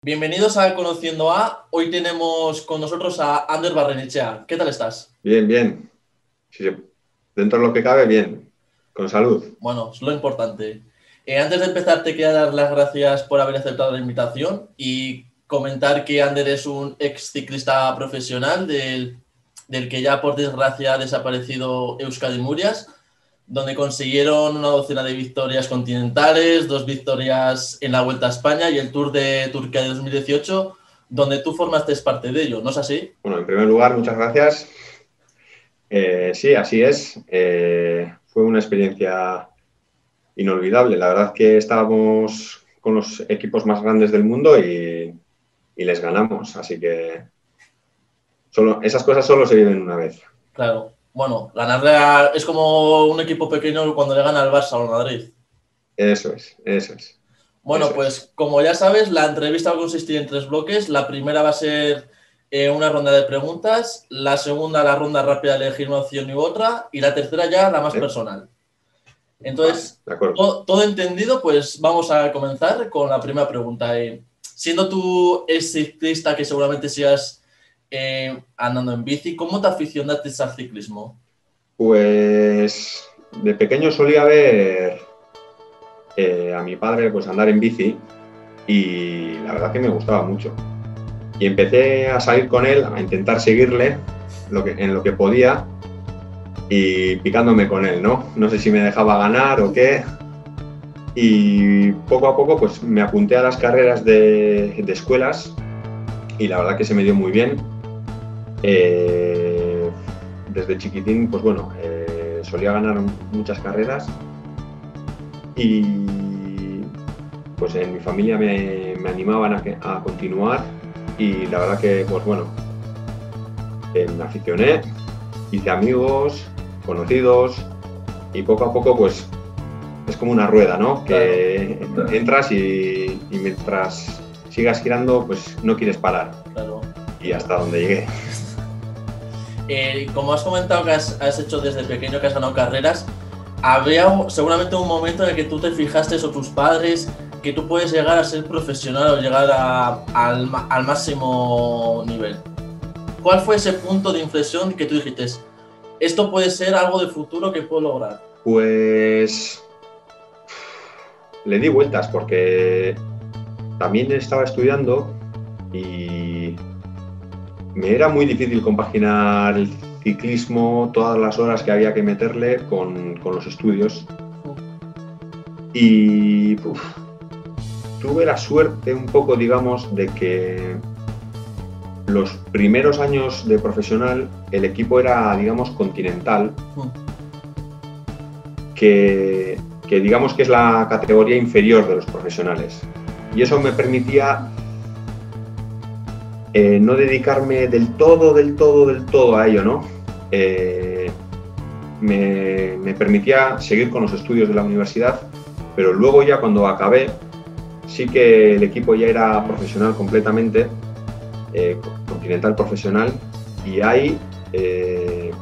Bienvenidos a Conociendo A. Hoy tenemos con nosotros a Ander Barrenechea. ¿Qué tal estás? Bien, bien. Sí, sí. Dentro de lo que cabe, bien. Con salud. Bueno, es lo importante. Antes de empezar, te quería dar las gracias por haber aceptado la invitación y comentar que Ander es un ex ciclista profesional del que ya por desgracia ha desaparecido Euskadi Murias, donde consiguieron una docena de victorias continentales, 2 victorias en la Vuelta a España y el Tour de Turquía de 2018, donde tú formaste parte de ello, ¿no es así? Bueno, en primer lugar, muchas gracias. Sí, así es. Fue una experiencia inolvidable. La verdad que estábamos con los equipos más grandes del mundo y les ganamos. Así que esas cosas solo se viven una vez. Claro. Bueno, es como un equipo pequeño cuando le gana al Barça o al Madrid. Eso es, eso es, Bueno, eso es. pues como ya sabes, la entrevista va a consistir en 3 bloques. La primera va a ser una ronda de preguntas, la segunda la ronda rápida de elegir una opción y otra, y la tercera ya la más ¿Vale? personal. Vale, Entonces, de acuerdo. todo entendido, pues vamos a comenzar con la primera pregunta. Siendo tú ex ciclista que seguramente sigas andando en bici, ¿cómo te aficionaste al ciclismo? Pues de pequeño solía ver a mi padre pues andar en bici y la verdad que me gustaba mucho. Y empecé a salir con él, a intentar seguirle en lo que podía y picándome con él, ¿no? No sé si me dejaba ganar o qué. Y poco a poco pues me apunté a las carreras de escuelas y la verdad que se me dio muy bien. Desde chiquitín, pues bueno, solía ganar muchas carreras y pues en mi familia me animaban a continuar y la verdad que, pues bueno, me aficioné, hice amigos, conocidos y poco a poco pues es como una rueda, ¿no? Que entras y mientras sigas girando pues no quieres parar. Claro. Y hasta donde llegué. Como has comentado que has hecho desde pequeño, que has ganado carreras, habría seguramente un momento en el que tú te fijaste o tus padres que tú puedes llegar a ser profesional o llegar al máximo nivel. ¿Cuál fue ese punto de inflexión que tú dijiste, esto puede ser algo de futuro que puedo lograr? Pues le di vueltas porque también estaba estudiando y me era muy difícil compaginar el ciclismo, todas las horas que había que meterle con los estudios. Y tuve la suerte un poco, digamos, de que los primeros años de profesional el equipo era, digamos, continental, que digamos que es la categoría inferior de los profesionales. Y eso me permitía no dedicarme del todo a ello, ¿no? Me permitía seguir con los estudios de la universidad, pero luego ya cuando acabé, sí que el equipo ya era profesional completamente, continental profesional, y ahí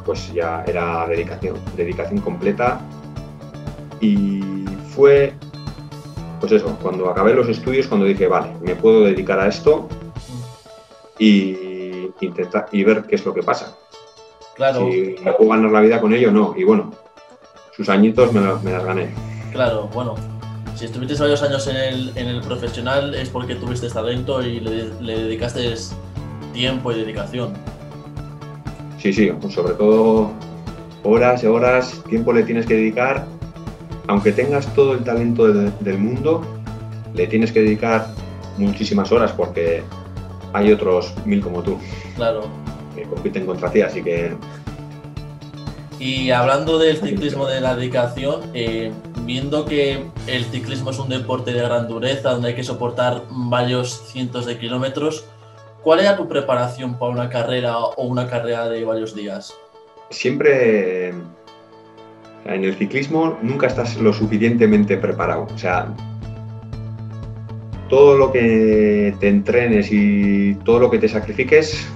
pues ya era dedicación completa. Y fue, pues eso, cuando acabé los estudios, cuando dije, vale, me puedo dedicar a esto y intentar y ver qué es lo que pasa. Claro. Si me puedo ganar la vida con ello, no. Y bueno, sus añitos me las gané. Claro, bueno, si estuviste varios años en el profesional es porque tuviste talento y le dedicaste tiempo y dedicación. Sí, pues sobre todo horas y horas, tiempo le tienes que dedicar. Aunque tengas todo el talento del mundo, le tienes que dedicar muchísimas horas porque hay otros 1000 como tú. Claro. Que compiten contra ti, así que... Y hablando del ciclismo, de la dedicación, viendo que el ciclismo es un deporte de gran dureza, donde hay que soportar varios cientos de kilómetros, ¿cuál era tu preparación para una carrera o una carrera de varios días? Siempre... En el ciclismo nunca estás lo suficientemente preparado. O sea, todo lo que te entrenes y todo lo que te sacrifiques,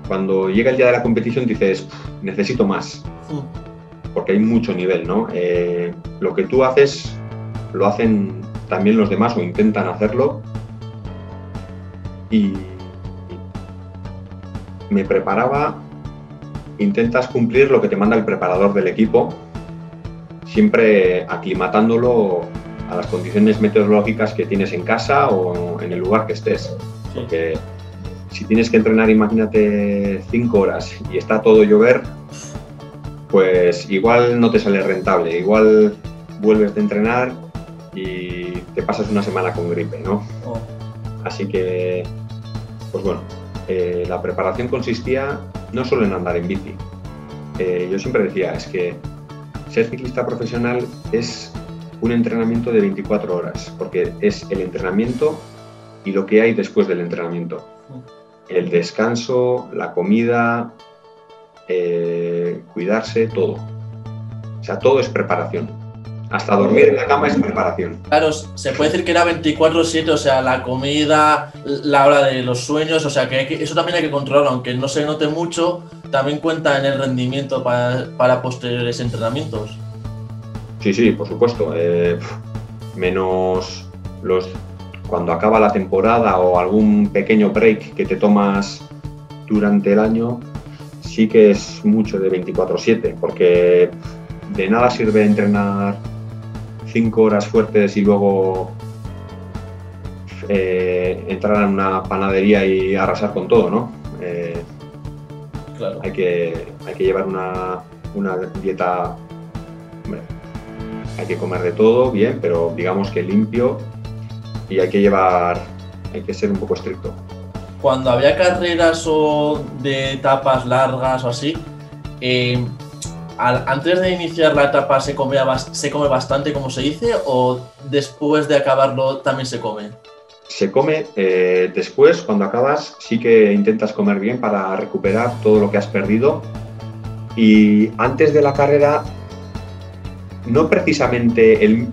cuando llega el día de la competición dices, necesito más. Porque hay mucho nivel, ¿no? Lo que tú haces, lo hacen también los demás o intentan hacerlo. y me preparaba, intentas cumplir lo que te manda el preparador del equipo, siempre aclimatándolo a las condiciones meteorológicas que tienes en casa o en el lugar que estés. Porque si tienes que entrenar, imagínate 5 horas y está todo llover, pues igual no te sale rentable, igual vuelves de entrenar y te pasas una semana con gripe, ¿no? Oh. Así que, pues bueno, la preparación consistía no solo en andar en bici. Yo siempre decía, es que ser ciclista profesional es un entrenamiento de 24 horas, porque es el entrenamiento y lo que hay después del entrenamiento. El descanso, la comida, cuidarse, todo. O sea, todo es preparación. Hasta dormir en la cama es preparación. Claro, se puede decir que era 24/7, o sea, la comida, la hora de los sueños, o sea, que eso también hay que controlarlo, aunque no se note mucho, también cuenta en el rendimiento para posteriores entrenamientos. Sí, por supuesto. Menos cuando acaba la temporada o algún pequeño break que te tomas durante el año, sí que es mucho de 24/7, porque de nada sirve entrenar 5 horas fuertes y luego entrar en una panadería y arrasar con todo, ¿no? Claro. Hay que llevar una dieta, hombre, hay que comer de todo bien, pero digamos que limpio, y hay que ser un poco estricto. Cuando había carreras o de etapas largas o así, antes de iniciar la etapa se come bastante, como se dice, o después de acabarlo también se come. Se come después, cuando acabas, sí que intentas comer bien para recuperar todo lo que has perdido. Y antes de la carrera, no precisamente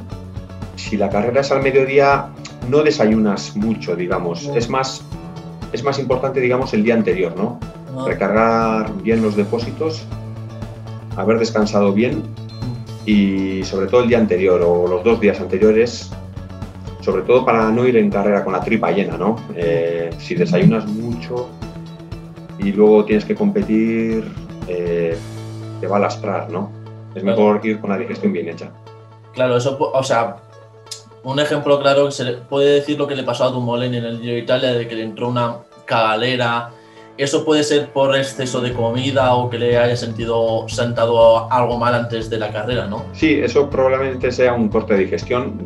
si la carrera es al mediodía, no desayunas mucho, digamos. No. Es más importante, digamos, el día anterior, ¿no? No. Recargar bien los depósitos, haber descansado bien y sobre todo el día anterior o los 2 días anteriores, sobre todo para no ir en carrera con la tripa llena, ¿no? Si desayunas mucho y luego tienes que competir, te va a lastrar, ¿no? Es mejor ir con la digestión bien hecha. Claro, eso, o sea, un ejemplo claro, se puede decir lo que le pasó a Dumoulin en el Giro de Italia, de que le entró una cagalera. Eso puede ser por exceso de comida o que le haya sentado algo mal antes de la carrera, ¿no? Sí, eso probablemente sea un corte de digestión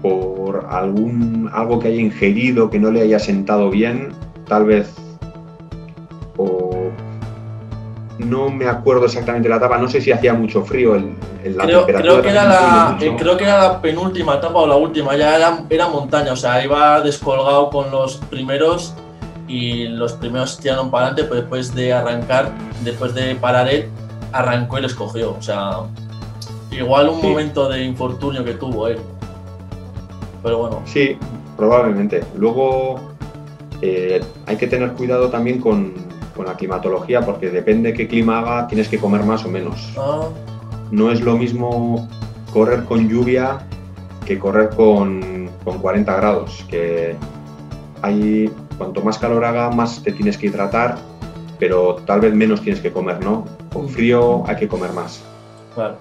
por algo que haya ingerido que no le haya sentado bien, tal vez, o no me acuerdo exactamente la etapa, no sé si hacía mucho frío en la temperatura. Creo que era la penúltima etapa o la última, ya era montaña, o sea, iba descolgado con los primeros y los primeros tiraron para adelante, pero después de parar él, arrancó y les cogió, o sea, igual un momento de infortunio que tuvo él, pero bueno. Sí, probablemente. Luego hay que tener cuidado también con la climatología, porque depende qué clima haga, tienes que comer más o menos. No es lo mismo correr con lluvia que correr con 40 grados, que cuanto más calor haga, más te tienes que hidratar, pero tal vez menos tienes que comer, ¿no? Con frío hay que comer más. Claro.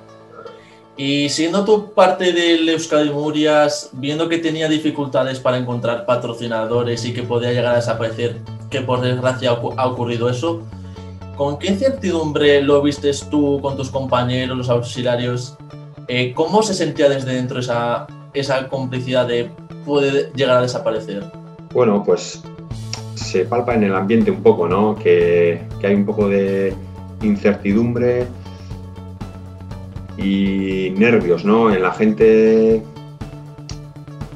Y siendo tú parte del Euskadi Murias, viendo que tenía dificultades para encontrar patrocinadores y que podía llegar a desaparecer, que por desgracia ha ocurrido eso, ¿con qué incertidumbre lo vistes tú con tus compañeros, los auxiliares? ¿Cómo se sentía desde dentro esa complicidad de puede llegar a desaparecer? Bueno, pues se palpa en el ambiente un poco, ¿no? Que hay un poco de incertidumbre y nervios, ¿no? En la gente.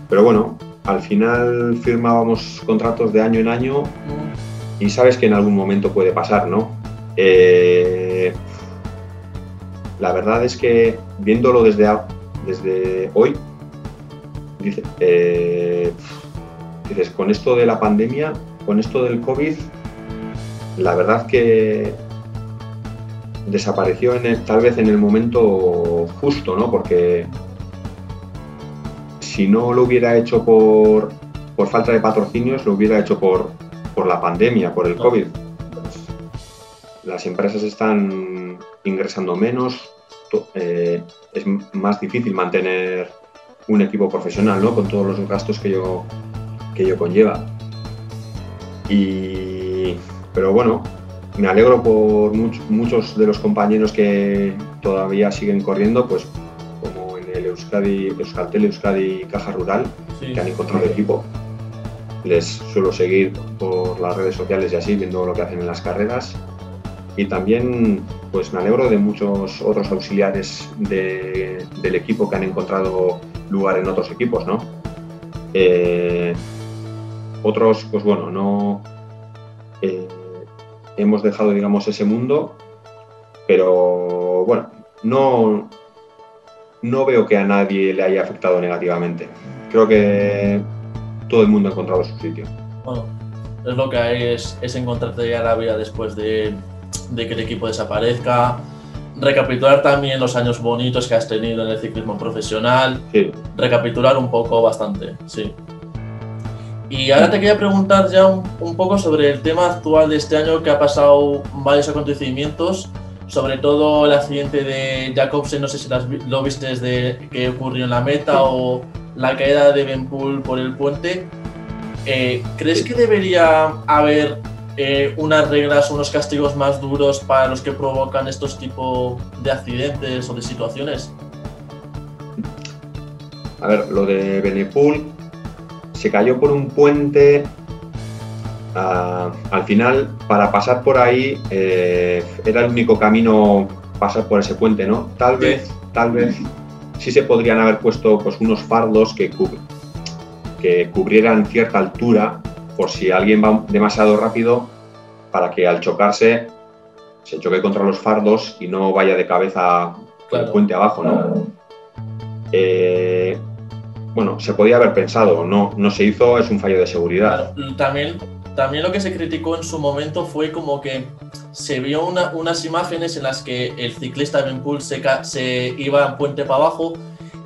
Pero bueno, al final firmábamos contratos de año en año y sabes que en algún momento puede pasar, ¿no? La verdad es que viéndolo desde hoy, dices, con esto de la pandemia, con esto del COVID, la verdad que desapareció tal vez en el momento justo, ¿no? Porque si no lo hubiera hecho por por falta de patrocinios, lo hubiera hecho por la pandemia, por el COVID. Las empresas están ingresando menos, es más difícil mantener un equipo profesional, ¿no? Con todos los gastos que ello conlleva. Pero bueno, me alegro por muchos de los compañeros que todavía siguen corriendo, pues como en el Euskaltel Euskadi Caja Rural, sí, que han encontrado equipo. Les suelo seguir por las redes sociales y así, viendo lo que hacen en las carreras. Y también pues me alegro de muchos otros auxiliares del equipo que han encontrado lugar en otros equipos, ¿no? Otros, pues bueno, no hemos dejado, digamos, ese mundo, pero bueno, no veo que a nadie le haya afectado negativamente. Creo que todo el mundo ha encontrado su sitio. Bueno, es lo que hay, es encontrarte ya la vida después de que el equipo desaparezca, recapitular también los años bonitos que has tenido en el ciclismo profesional, sí, recapitular un poco bastante, sí. Y ahora te quería preguntar ya un poco sobre el tema actual de este año, que ha pasado varios acontecimientos, sobre todo el accidente de Jacobsen, no sé si lo viste desde que ocurrió en la meta, sí, o la caída de Evenepoel por el puente. ¿Crees que debería haber unas reglas, unos castigos más duros para los que provocan estos tipos de accidentes o de situaciones? A ver, lo de Evenepoel se cayó por un puente. Al final, para pasar por ahí, era el único camino pasar por ese puente, ¿no? Tal vez sí se podrían haber puesto pues unos fardos que cubrieran cierta altura, por si alguien va demasiado rápido, para que al chocarse se choque contra los fardos y no vaya de cabeza por el puente abajo, ¿no? Bueno, se podía haber pensado, no se hizo, es un fallo de seguridad. Claro, también lo que se criticó en su momento fue como que se vio unas imágenes en las que el ciclista Evenepoel se iba puente para abajo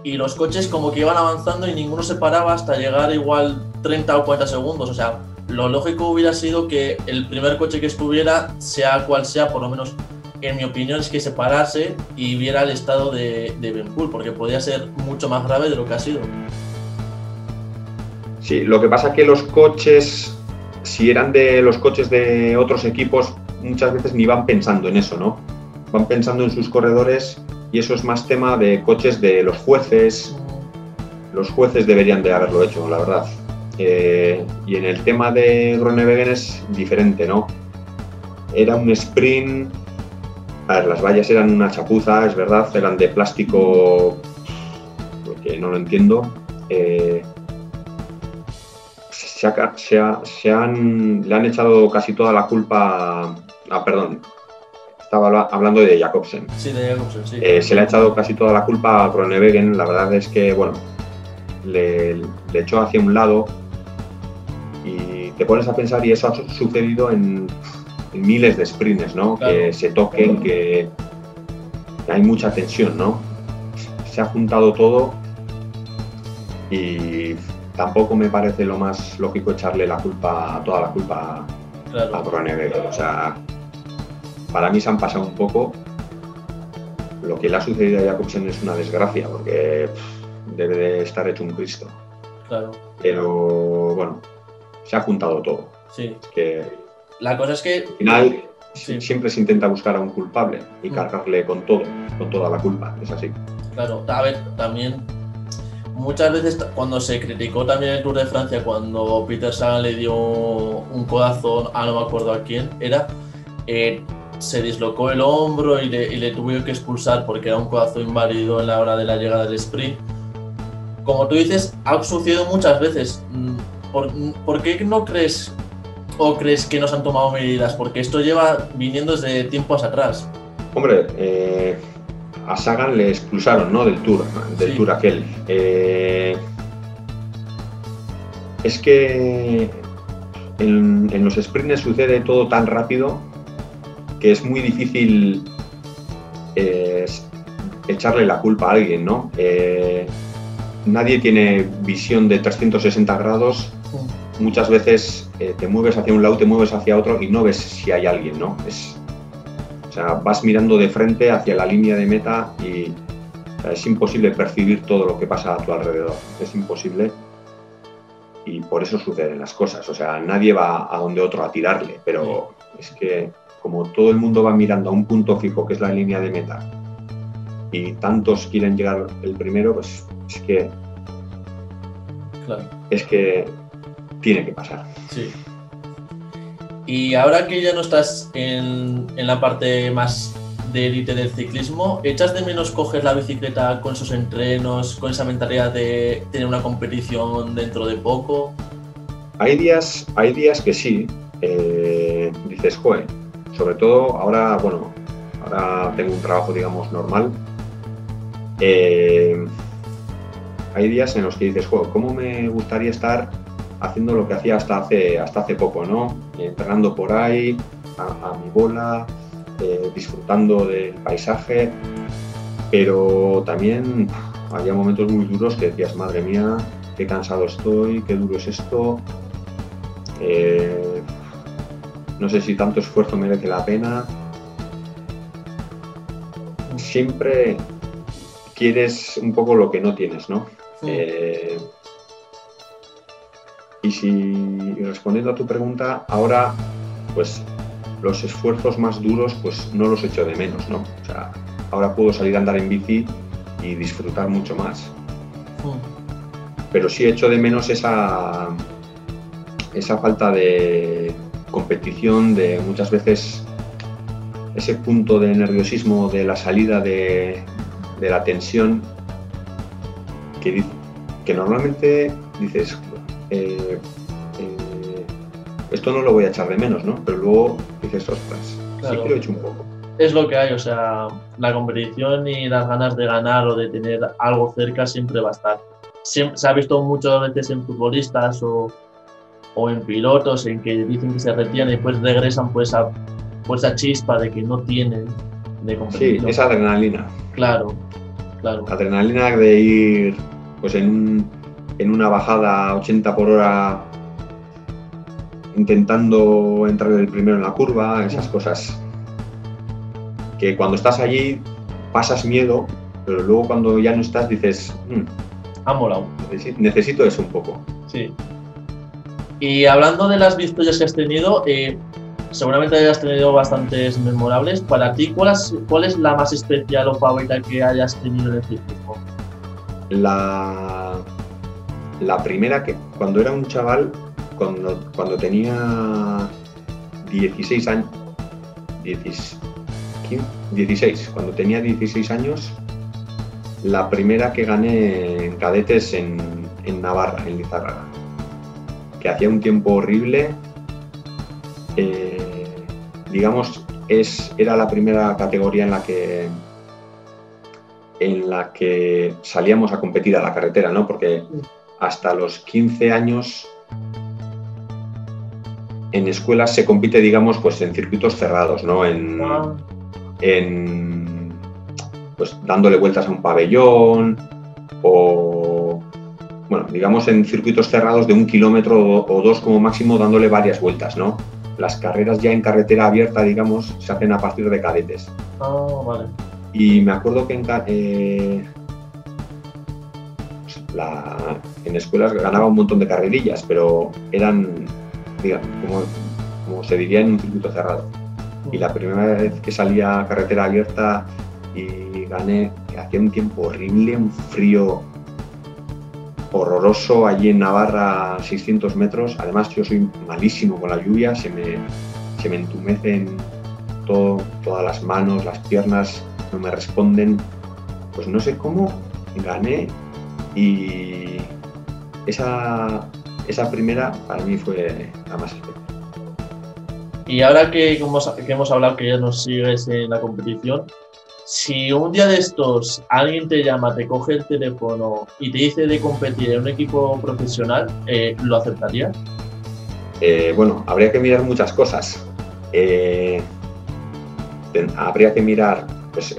y los coches como que iban avanzando y ninguno se paraba hasta llegar igual 30 o 40 segundos. O sea, lo lógico hubiera sido que el primer coche que estuviera, sea cual sea, por lo menos en mi opinión, es que se parase y viera el estado de Evenepoel, porque podía ser mucho más grave de lo que ha sido. Sí, lo que pasa es que los coches, si eran de los coches de otros equipos, muchas veces ni van pensando en eso, ¿no? Van pensando en sus corredores y eso es más tema de coches de los jueces. Los jueces deberían de haberlo hecho, la verdad. Y en el tema de Groenewegen es diferente, ¿no? Era un sprint. A ver, las vallas eran una chapuza, es verdad, eran de plástico, porque no lo entiendo. Le han echado casi toda la culpa. Perdón, estaba hablando de Jacobsen. Sí, de Jacobsen, sí. Se le ha echado casi toda la culpa a Groenewegen. La verdad es que, bueno, le echó hacia un lado y te pones a pensar, y eso ha sucedido en miles de sprints, ¿no? Claro. Que se toquen, que hay mucha tensión, ¿no? Se ha juntado todo y tampoco me parece lo más lógico echarle toda la culpa claro. a Groenewegen. O sea, para mí se han pasado un poco. Lo que le ha sucedido a Jacobsen es una desgracia, porque debe de estar hecho un Cristo. Claro. Pero bueno, se ha juntado todo. Sí. Es que la cosa es que al final siempre se intenta buscar a un culpable y cargarle con toda la culpa. Es así. Claro, a ver, también muchas veces cuando se criticó también el Tour de Francia, cuando Peter Sagan le dio un codazo, no me acuerdo a quién era, se dislocó el hombro y le tuvieron que expulsar porque era un codazo inválido en la hora de la llegada del sprint. Como tú dices, ha sucedido muchas veces. ¿Por qué no crees o crees que no se han tomado medidas? Porque esto lleva viniendo desde tiempos atrás. Hombre, a Sagan le expulsaron, ¿no? Del Tour aquel. Es que en los sprints sucede todo tan rápido que es muy difícil echarle la culpa a alguien, ¿no? nadie tiene visión de 360 grados. Muchas veces te mueves hacia un lado, te mueves hacia otro y no ves si hay alguien, ¿no? O sea, vas mirando de frente hacia la línea de meta y es imposible percibir todo lo que pasa a tu alrededor. Es imposible y por eso suceden las cosas. O sea, nadie va a donde otro a tirarle, pero es que como todo el mundo va mirando a un punto fijo, que es la línea de meta, y tantos quieren llegar el primero, pues es que tiene que pasar. Sí. Y ahora que ya no estás en la parte más de élite del ciclismo, ¿echas de menos coger la bicicleta con esos entrenos, con esa mentalidad de tener una competición dentro de poco? Hay días que sí. Dices, joder, sobre todo ahora tengo un trabajo, digamos, normal. Hay días en los que dices, joder, ¿cómo me gustaría estar haciendo lo que hacía hasta hace poco, ¿no? Entrenando por ahí, a mi bola, disfrutando del paisaje, pero también había momentos muy duros que decías, madre mía, qué cansado estoy, qué duro es esto, no sé si tanto esfuerzo merece la pena. Siempre quieres un poco lo que no tienes, ¿no? Y respondiendo a tu pregunta, ahora pues los esfuerzos más duros pues no los echo de menos, ¿no? O sea, ahora puedo salir a andar en bici y disfrutar mucho más. Pero sí echo de menos esa falta de competición, de muchas veces ese punto de nerviosismo de la salida de la tensión que normalmente dices, esto no lo voy a echar de menos, ¿no? Pero luego dices, ostras, claro, sí que lo he hecho un poco. Es lo que hay, o sea, la competición y las ganas de ganar o de tener algo cerca siempre va a estar. Se ha visto muchas veces en futbolistas o en pilotos en que dicen que se retiran y después regresan por esa chispa de que no tienen de competición. Sí, esa adrenalina. Claro. Adrenalina de ir pues en una bajada a 80 por hora intentando entrar el primero en la curva, esas cosas que cuando estás allí pasas miedo, pero luego cuando ya no estás dices, ha molado. Necesito eso un poco. Sí. Y hablando de las victorias que has tenido, seguramente hayas tenido bastantes memorables. Para ti, ¿cuál es la más especial o favorita que hayas tenido en el ciclismo? La primera, que cuando era un chaval, cuando tenía 16 años, 16, cuando tenía 16 años, la primera que gané en cadetes en Navarra, en Lizárraga, que hacía un tiempo horrible, digamos, era la primera categoría en la que salíamos a competir a la carretera, ¿no? Porque hasta los 15 años en escuelas se compite, digamos, pues en circuitos cerrados, ¿no? Pues dándole vueltas a un pabellón o, bueno, digamos en circuitos cerrados de 1 kilómetro o 2 como máximo, dándole varias vueltas, ¿no? Las carreras ya en carretera abierta, digamos, se hacen a partir de cadetes. Vale. Y me acuerdo que en escuelas ganaba un montón de carrerillas, pero eran, digamos, como se diría, en un circuito cerrado. Y la primera vez que salía a carretera abierta y gané, hacía un tiempo horrible, un frío horroroso allí en Navarra, a 600 metros. Además, yo soy malísimo con la lluvia, se me entumecen todas las manos, las piernas, no me responden. Pues no sé cómo gané y esa primera para mí fue la más especial. Y ahora que hemos hablado que ya nos sigues en la competición, si un día de estos alguien te llama, te coge el teléfono y te dice de competir en un equipo profesional, ¿lo aceptarías? Bueno, habría que mirar muchas cosas. Habría que mirar pues,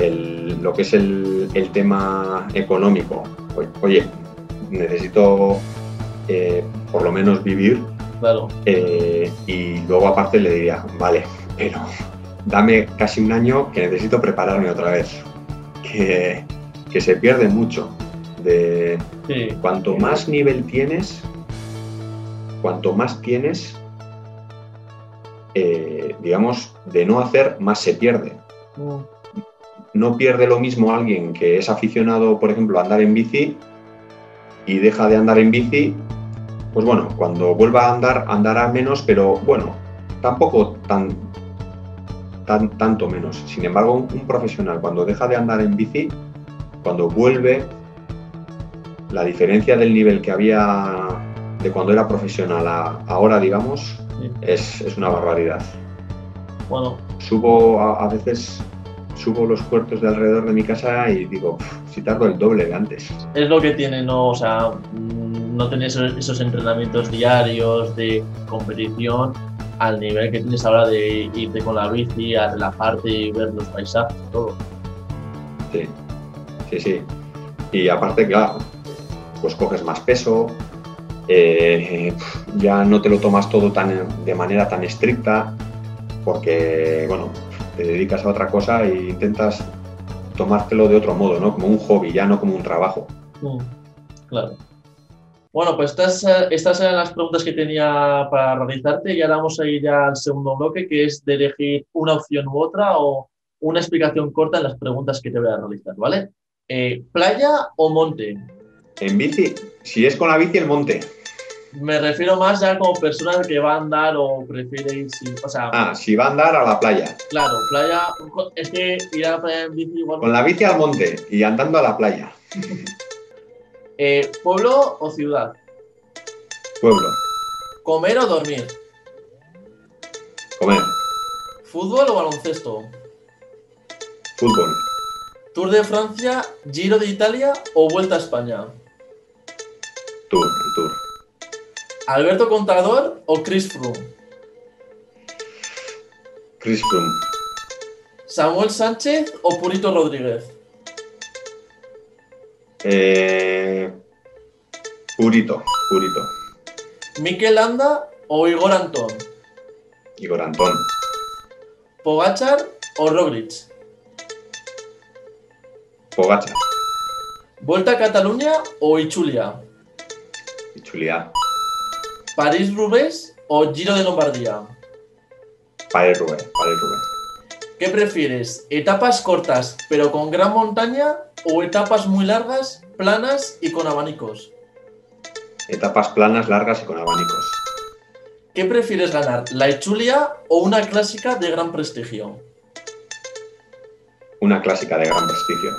lo que es el tema económico. Oye, necesito por lo menos vivir. Claro. Y luego aparte le diría, vale, pero dame casi un año que necesito prepararme otra vez. Que se pierde mucho. Sí. Cuanto más nivel tienes, digamos, de no hacer, más se pierde. No pierde lo mismo alguien que es aficionado, por ejemplo, a andar en bici y deja de andar en bici, pues bueno, cuando vuelva a andar, andará menos, pero bueno, tampoco tanto menos. Sin embargo, un profesional cuando deja de andar en bici, cuando vuelve, la diferencia del nivel que había de cuando era profesional a ahora, digamos, es una barbaridad. Bueno. A veces subo los puertos de alrededor de mi casa y digo, si tardo el doble de antes. Es lo que tiene, ¿no? O sea, no tener esos entrenamientos diarios de competición al nivel que tienes ahora de irte con la bici, a relajarte y ver los paisajes y todo. Sí. Y aparte, claro, pues coges más peso, ya no te lo tomas todo de manera tan estricta, porque, bueno, te dedicas a otra cosa e intentas tomártelo de otro modo, ¿no? Como un hobby, ya no como un trabajo. Claro. Bueno, pues estas eran las preguntas que tenía para realizarte y ahora vamos a ir ya al segundo bloque, que es de elegir una opción u otra o una explicación corta en las preguntas que te voy a realizar, ¿vale? ¿Playa o monte? En bici, si es con la bici, el monte. Me refiero más ya como persona que va a andar o prefiere ir sin... O sea, si va a andar, a la playa. Claro, playa... Es que ir a la playa en bici igual... Con la bici al monte y andando a la playa. ¿Pueblo o ciudad? Pueblo. ¿Comer o dormir? Comer. ¿Fútbol o baloncesto? Fútbol. ¿Tour de Francia, Giro de Italia o Vuelta a España? Tour, el Tour. ¿Alberto Contador o Chris Froome? Chris Froome. ¿Samuel Sánchez o Purito Rodríguez? Purito. ¿Mikel Landa o Igor Antón? Igor Antón. ¿Pogačar o Roglic? Pogačar. ¿Vuelta a Cataluña o Ichulia? Ichulia. ¿París-Roubaix o Giro de Lombardía? París-Roubaix. ¿Qué prefieres? ¿Etapas cortas pero con gran montaña o etapas muy largas, planas y con abanicos? Etapas planas, largas y con abanicos. ¿Qué prefieres ganar? ¿La Ichulia o una clásica de gran prestigio? Una clásica de gran prestigio.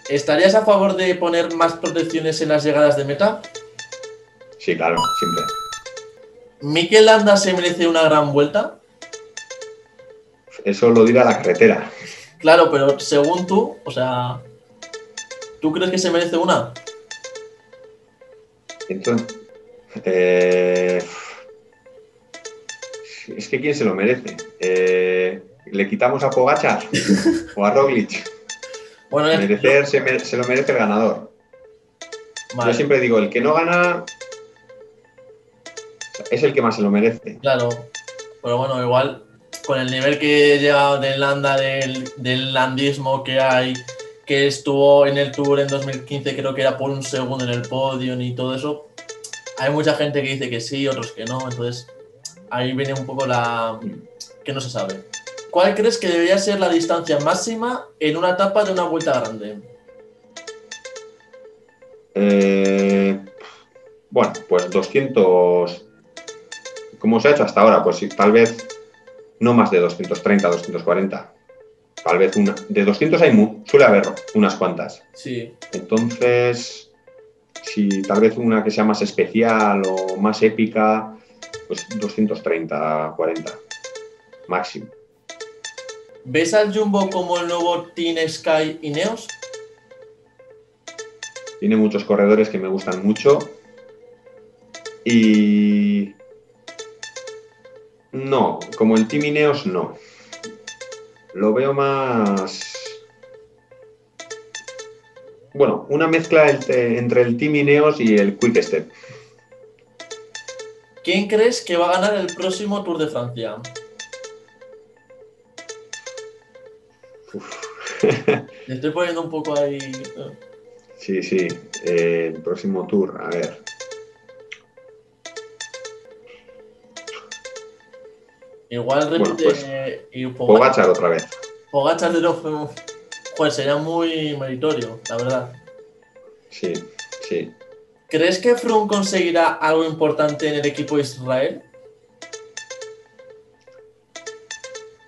¿Estarías a favor de poner más protecciones en las llegadas de meta? Sí, claro, siempre. ¿Mikel Landa se merece una gran vuelta? Eso lo dirá la carretera. Claro, pero según tú, o sea, ¿tú crees que se merece una? Entonces, es que ¿quién se lo merece? ¿Le quitamos a Pogačar o a Roglic? Bueno, se lo merece el ganador. Vale. Yo siempre digo, el que no gana es el que más se lo merece. Claro, pero bueno, igual con el nivel que lleva de Landa, del landismo que hay, que estuvo en el Tour en 2015, creo que era por un segundo en el podio y todo eso, hay mucha gente que dice que sí, otros que no, entonces ahí viene un poco la... que no se sabe. ¿Cuál crees que debería ser la distancia máxima en una etapa de una vuelta grande? Bueno, pues 200, como se ha hecho hasta ahora, pues sí, tal vez no más de 230, 240. Tal vez una. De 200 suele haber unas cuantas. Sí. Entonces, si tal vez una que sea más especial o más épica, pues 230, 40 máximo. ¿Ves al Jumbo como el nuevo Team Sky Ineos? Tiene muchos corredores que me gustan mucho y no, como el Team Ineos no. Lo veo más Bueno, una mezcla entre el Team Ineos y el Quick Step. ¿Quién crees que va a ganar el próximo Tour de Francia? Le estoy poniendo un poco ahí. Sí, sí. El próximo Tour, a ver. Igual Bueno, repite. pues Y Pogačar otra vez. Pogačar de nuevo. Pues sería muy meritorio, la verdad. Sí, sí. ¿Crees que Froome conseguirá algo importante en el equipo de Israel?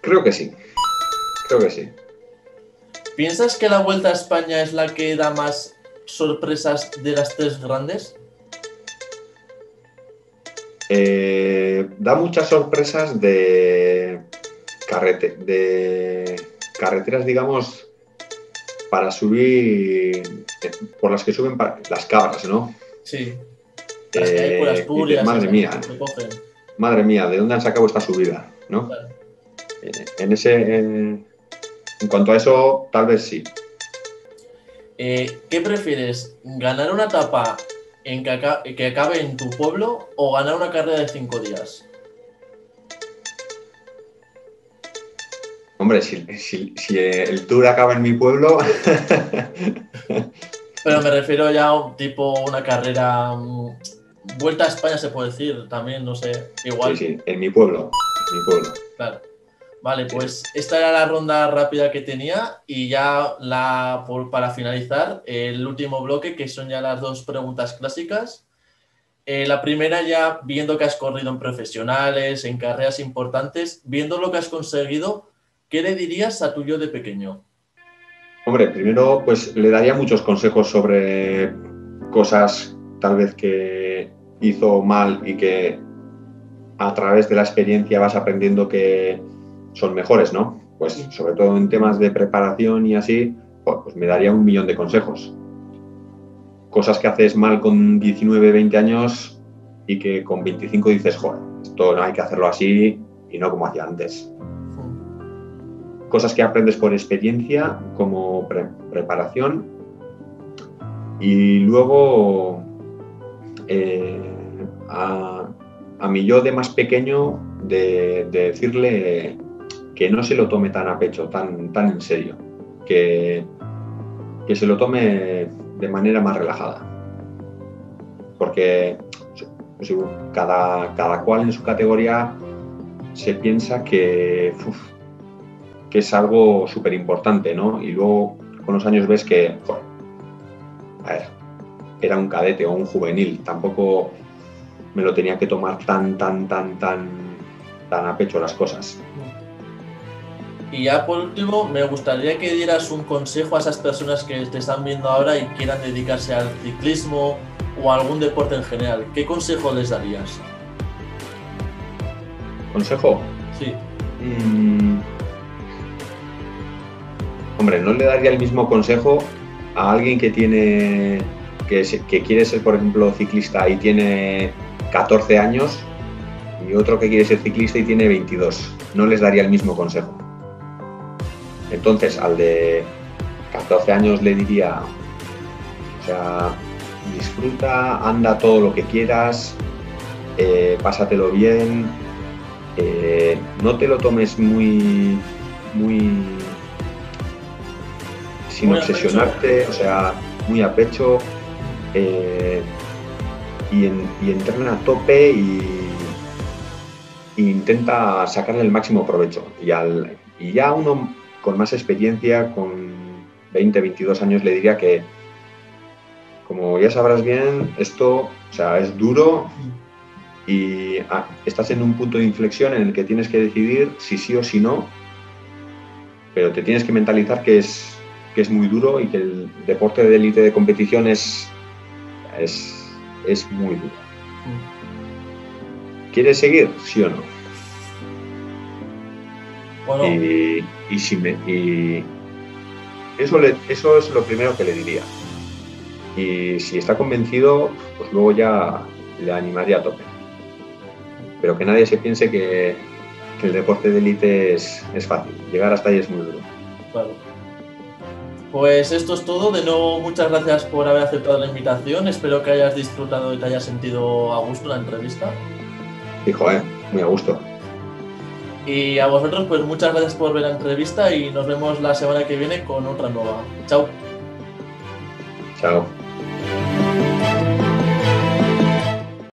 Creo que sí. Creo que sí. ¿Piensas que la Vuelta a España es la que da más sorpresas de las tres grandes? Da muchas sorpresas de carreteras, digamos, para subir, por las que suben las cabras, ¿no? Sí. Las que hay por Dices, Asturias, madre esas mía, que cogen. ¿de dónde han sacado esta subida? ¿No? Claro. En cuanto a eso, tal vez sí. ¿Qué prefieres? ¿Ganar una etapa que acabe en tu pueblo o ganar una carrera de 5 días? Hombre, si el tour acaba en mi pueblo, Pero me refiero ya a una carrera. Vuelta a España se puede decir también, no sé. sí, Igual, sí, en mi pueblo, claro. Vale, Sí. pues esta era la ronda rápida que tenía y ya para finalizar el último bloque, que son ya las dos preguntas clásicas. La primera ya, viendo que has corrido en profesionales, en carreras importantes, viendo lo que has conseguido, ¿qué le dirías a tu yo de pequeño? Hombre, primero pues le daría muchos consejos sobre cosas tal vez que hizo mal y que a través de la experiencia vas aprendiendo que son mejores, ¿no? Pues sobre todo en temas de preparación y así, pues me daría 1.000.000 de consejos. Cosas que haces mal con 19, 20 años y que con 25 dices, joder, esto no hay que hacerlo así y no como hacía antes. Cosas que aprendes por experiencia como preparación y luego a mi yo de más pequeño de decirle que no se lo tome tan a pecho, tan en serio, que se lo tome de manera más relajada, porque pues, cada cual en su categoría se piensa que es algo súper importante, ¿no? Y luego con los años ves que, joder, a ver, era un cadete o un juvenil, tampoco me lo tenía que tomar tan a pecho las cosas. Y ya por último, me gustaría que dieras un consejo a esas personas que te están viendo ahora y quieran dedicarse al ciclismo o a algún deporte en general. ¿Qué consejo les darías? ¿Consejo? Sí. Hombre, no le daría el mismo consejo a alguien que quiere ser, por ejemplo, ciclista y tiene 14 años y otro que quiere ser ciclista y tiene 22. No les daría el mismo consejo. Entonces, al de 14 años le diría, o sea, disfruta, anda todo lo que quieras, pásatelo bien, no te lo tomes muy sin obsesionarte, o sea, muy a pecho, y entrena a tope y intenta sacarle el máximo provecho. Y ya uno con más experiencia, con 20, 22 años, le diría que, como ya sabrás bien, esto, o sea, es duro y estás en un punto de inflexión en el que tienes que decidir si sí o si no, pero te tienes que mentalizar que es muy duro y que el deporte de élite de competición es muy duro. ¿Quieres seguir? ¿Sí o no? Bueno. Y eso es lo primero que le diría. Y si está convencido, pues luego ya le animaría a tope. Pero que nadie se piense que el deporte de élite es fácil. Llegar hasta ahí es muy duro. Claro. Pues esto es todo. De nuevo, muchas gracias por haber aceptado la invitación. Espero que hayas disfrutado y te hayas sentido a gusto en la entrevista. Hijo, muy a gusto. Y a vosotros, pues muchas gracias por ver la entrevista y nos vemos la semana que viene con otra nueva. Chao. Chao.